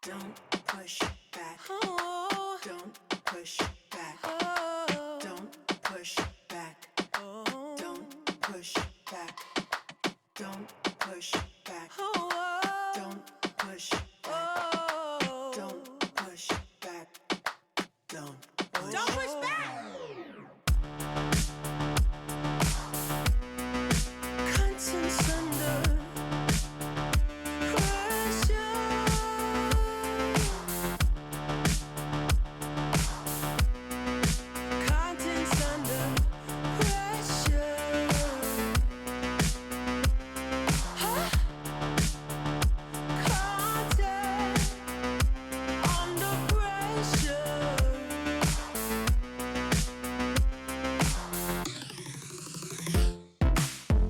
Don't push back. Oh. Don't push back. Oh. Don't push back. Oh. Don't push back. Don't push back. Oh. Don't push back. Oh. Don't push back. Don't push back. Contents under pressure. Contents under pressure. Huh? Content under pressure.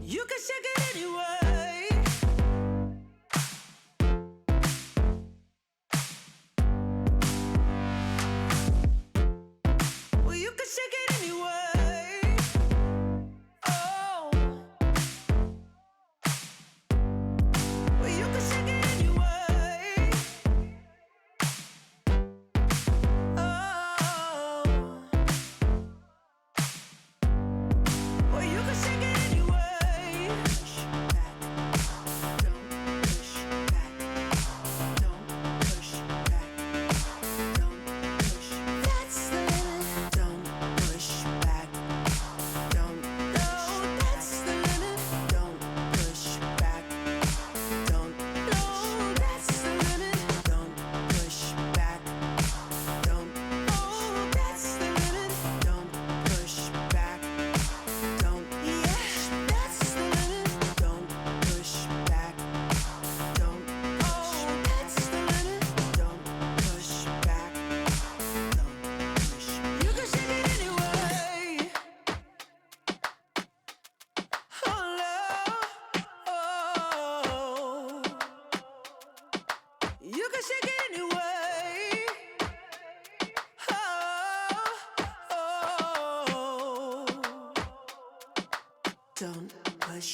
You can shake it anyway. Well, you can shake it anyway. Oh. Well, you can shake it anyway. Oh. Well, you can shake it anyway. Push back. Don't push back. Don't push back. Don't push. That's the limit. Don't push back. Don't. No, that's the limit. Don't push back. Don't. No, that's the limit. Don't push back. Don't. Oh, that's the limit. Don't push back. Don't. Yeah, that's the limit. Don't push back. Don't. Oh, that's the limit. Don't push back. Don't push. You can shake it anyway. Oh, love. Oh. You can shake it anyway. Oh. Don't push